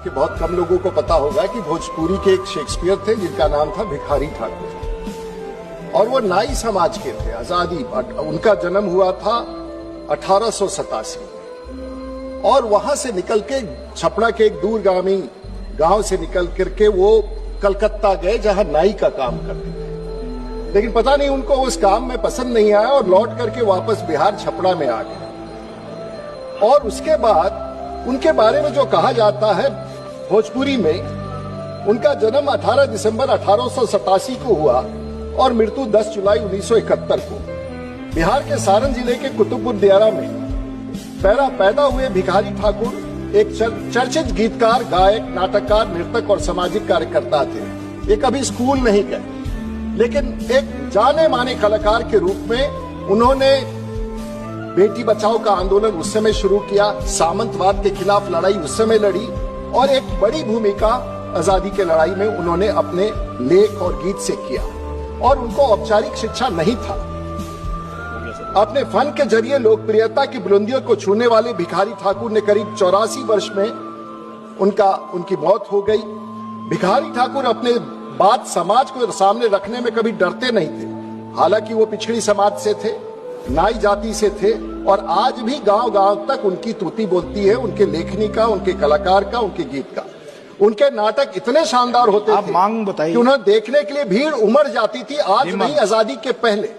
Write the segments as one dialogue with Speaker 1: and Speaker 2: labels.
Speaker 1: कि बहुत कम लोगों को पता होगा कि भोजपुरी के एक शेक्सपियर थे जिनका नाम था भिखारी ठाकुर, और वो नाई समाज के थे, आजादी। उनका जन्म हुआ था 1887 में, और वहां से निकल के छपरा के एक दूरगामी गांव से निकल करके वो कलकत्ता गए, जहां नाई का काम करते थे। लेकिन पता नहीं उनको उस काम में पसंद नहीं आया और लौट करके वापस बिहार छपरा में आ गए। और उसके बाद उनके बारे में जो कहा जाता है भोजपुरी में, उनका जन्म 18 दिसंबर 1887 को हुआ और मृत्यु 10 जुलाई 1971 को बिहार के सारण जिले के कुतुबपुर दियारा में पैदा हुए भिखारी ठाकुर एक चर्चित गीतकार, गायक, नाटककार, नृतक और सामाजिक कार्यकर्ता थे। ये कभी स्कूल नहीं गए, लेकिन एक जाने माने कलाकार के रूप में उन्होंने बेटी बचाओ का आंदोलन उस समय शुरू किया, सामंतवाद के खिलाफ लड़ाई उस समय लड़ी, और एक बड़ी भूमिका आजादी के लड़ाई में उन्होंने अपने लेख और गीत से किया। और उनको औपचारिक शिक्षा नहीं था। अपने फन के जरिए लोकप्रियता की बुलंदियों को छूने वाले भिखारी ठाकुर ने करीब 84 वर्ष में उनकी मौत हो गई। भिखारी ठाकुर अपने बात समाज को सामने रखने में कभी डरते नहीं थे। हालांकि वो पिछड़ी समाज से थे, नाई जाति से थे, और आज भी गांव गांव तक उनकी तूती बोलती है, उनके लेखनी का, उनके कलाकार का, उनके गीत का। उनके नाटक इतने शानदार होते थे
Speaker 2: मांग बताइए
Speaker 1: कि उन्हें देखने के लिए भीड़ उमड़ जाती थी, आज नहीं आजादी के पहले।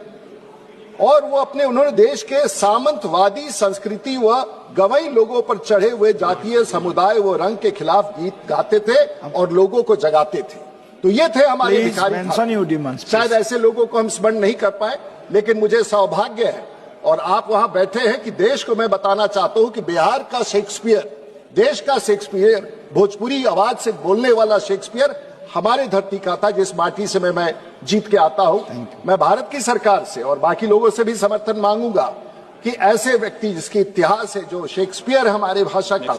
Speaker 1: और वो उन्होंने देश के सामंतवादी संस्कृति व गवई लोगों पर चढ़े हुए जातीय समुदाय व रंग के खिलाफ गीत गाते थे और लोगों को जगाते थे। तो ये थे हमारे भिखारी। शायद ऐसे लोगों को हम स्मरण नहीं कर पाए, लेकिन मुझे सौभाग्य है और आप वहां बैठे हैं कि देश को मैं बताना चाहता हूं कि बिहार का शेक्सपियर, देश का शेक्सपियर, भोजपुरी आवाज से बोलने वाला शेक्सपियर हमारे धरती का था, जिस माटी से मैं जीत के आता हूं। मैं भारत की सरकार से और बाकी लोगों से भी समर्थन मांगूंगा कि ऐसे व्यक्ति जिसके इतिहास है, जो शेक्सपियर हमारे भाषा का,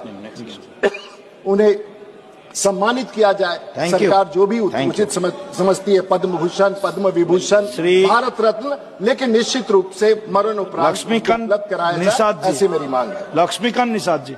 Speaker 1: उन्हें सम्मानित किया जाए। सरकार जो भी उचित समझती है, पद्म भूषण, पद्म विभूषण, भारत रत्न, लेकिन निश्चित रूप से मरणोपरांत उपलब्ध कराया जाए, ऐसी मेरी मांग है।
Speaker 2: लक्ष्मीकांत निषाद जी।